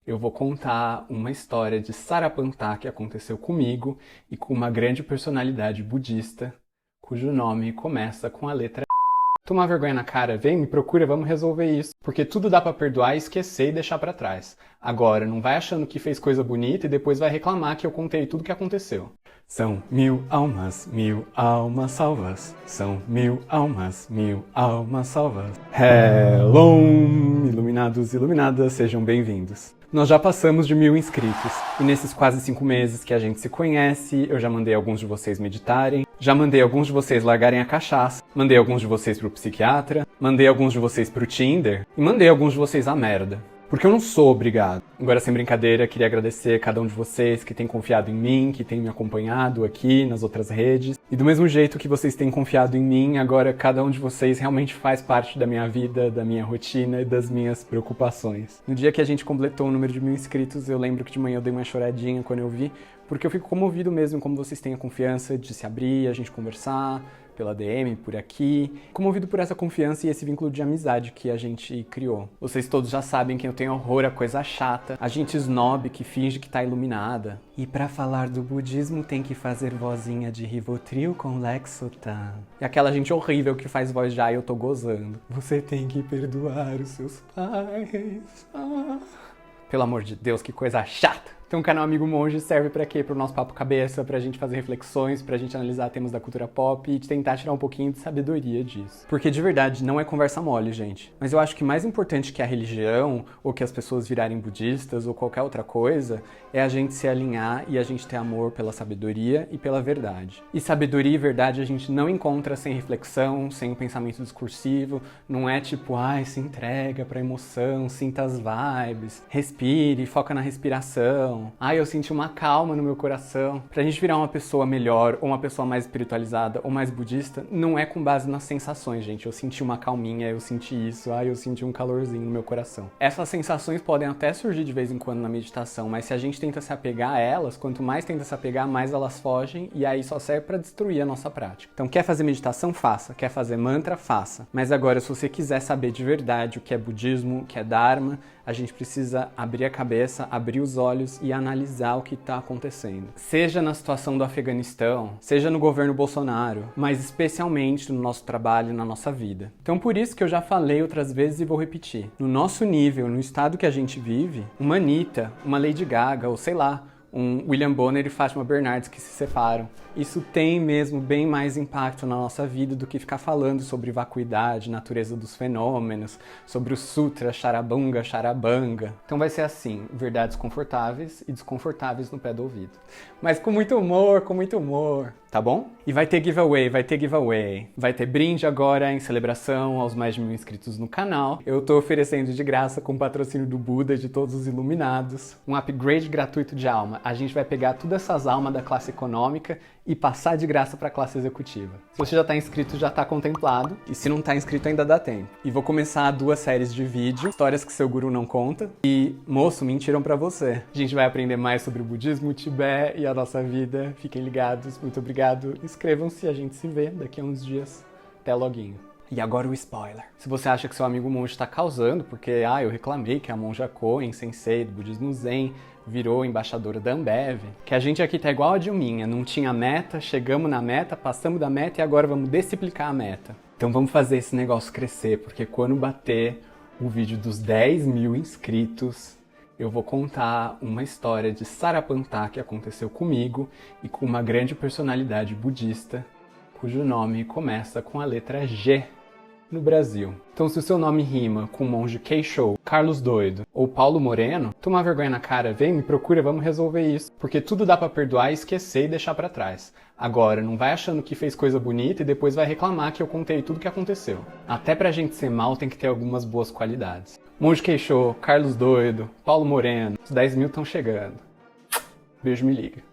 Eu vou contar uma história de Sarapantá que aconteceu comigo e com uma grande personalidade budista, cujo nome começa com a letra. Toma vergonha na cara, vem, me procura, vamos resolver isso. Porque tudo dá pra perdoar, esquecer e deixar pra trás. Agora, não vai achando que fez coisa bonita e depois vai reclamar que eu contei tudo o que aconteceu. São 1000 almas salvas. São 1000 almas salvas. Hello, iluminados e iluminadas, sejam bem-vindos. Nós já passamos de 1000 inscritos, e nesses quase 5 meses que a gente se conhece, eu já mandei alguns de vocês meditarem, já mandei alguns de vocês largarem a cachaça, mandei alguns de vocês pro psiquiatra, mandei alguns de vocês pro Tinder, e mandei alguns de vocês à merda. Porque eu não sou obrigado. Agora, sem brincadeira, queria agradecer a cada um de vocês que tem confiado em mim, que tem me acompanhado aqui nas outras redes. E do mesmo jeito que vocês têm confiado em mim, agora cada um de vocês realmente faz parte da minha vida, da minha rotina e das minhas preocupações. No dia que a gente completou o número de 1000 inscritos, eu lembro que de manhã eu dei uma choradinha quando eu vi, porque eu fico comovido mesmo como vocês têm a confiança de se abrir, a gente conversar, pela DM, por aqui, comovido por essa confiança e esse vínculo de amizade que a gente criou. Vocês todos já sabem que eu tenho horror a coisa chata, a gente snob que finge que tá iluminada. E pra falar do budismo tem que fazer vozinha de Rivotril com Lexotan. E aquela gente horrível que faz voz já e eu tô gozando. Você tem que perdoar os seus pais. Pelo amor de Deus, que coisa chata! Então o canal Amigo Monge serve pra quê? Pro nosso papo cabeça, pra gente fazer reflexões, pra gente analisar temas da cultura pop e tentar tirar um pouquinho de sabedoria disso. Porque de verdade não é conversa mole, gente. Mas eu acho que mais importante que a religião, ou que as pessoas virarem budistas, ou qualquer outra coisa, é a gente se alinhar e a gente ter amor pela sabedoria e pela verdade. E sabedoria e verdade a gente não encontra sem reflexão, sem um pensamento discursivo, não é tipo, ai, se entrega pra emoção, sinta as vibes, respire, foca na respiração. Ai, eu senti uma calma no meu coração. Pra gente virar uma pessoa melhor, ou uma pessoa mais espiritualizada, ou mais budista, não é com base nas sensações, gente. Eu senti uma calminha, eu senti isso, ai, eu senti um calorzinho no meu coração. Essas sensações podem até surgir de vez em quando na meditação, mas se a gente tenta se apegar a elas, quanto mais tenta se apegar, mais elas fogem, e aí só serve pra destruir a nossa prática. Então, quer fazer meditação? Faça. Quer fazer mantra? Faça. Mas agora, se você quiser saber de verdade o que é budismo, o que é dharma, a gente precisa abrir a cabeça, abrir os olhos e analisar o que está acontecendo. Seja na situação do Afeganistão, seja no governo Bolsonaro, mas especialmente no nosso trabalho, na nossa vida. Então por isso que eu já falei outras vezes e vou repetir. No nosso nível, no estado que a gente vive, uma Anitta, uma Lady Gaga, ou sei lá, um William Bonner e Fátima Bernardes que se separam. Isso tem mesmo bem mais impacto na nossa vida do que ficar falando sobre vacuidade, natureza dos fenômenos, sobre o sutra, charabunga, charabanga. Então vai ser assim, verdades confortáveis e desconfortáveis no pé do ouvido. Mas com muito humor, tá bom? E vai ter giveaway, vai ter giveaway. Vai ter brinde agora em celebração aos mais de 1000 inscritos no canal. Eu tô oferecendo de graça com o patrocínio do Buda, de todos os iluminados, um upgrade gratuito de alma. A gente vai pegar todas essas almas da classe econômica e passar de graça para a classe executiva. Se você já está inscrito, já está contemplado, e se não está inscrito ainda dá tempo. E vou começar 2 séries de vídeo, histórias que seu guru não conta, e, moço, mentiram para você. A gente vai aprender mais sobre o budismo, o Tibete e a nossa vida. Fiquem ligados, muito obrigado. Inscrevam-se, a gente se vê daqui a uns dias. Até loguinho. E agora o spoiler. Se você acha que seu amigo monge está causando, porque eu reclamei que a monja Koen, sensei do budismo zen, virou embaixadora da Ambev, que a gente aqui tá igual a Dilminha, não tinha meta, chegamos na meta, passamos da meta e agora vamos desciplicar a meta. Então vamos fazer esse negócio crescer, porque quando bater o vídeo dos 10.000 inscritos, eu vou contar uma história de Sarapantá que aconteceu comigo e com uma grande personalidade budista, cujo nome começa com a letra G no Brasil. Então se o seu nome rima com Monge Keisho, Carlos Doido ou Paulo Moreno, toma vergonha na cara, vem, me procura, vamos resolver isso. Porque tudo dá pra perdoar, esquecer e deixar pra trás. Agora, não vai achando que fez coisa bonita e depois vai reclamar que eu contei tudo o que aconteceu. Até pra gente ser mal tem que ter algumas boas qualidades. Monge Keisho, Carlos Doido, Paulo Moreno, os 10.000 estão chegando. Beijo, me liga.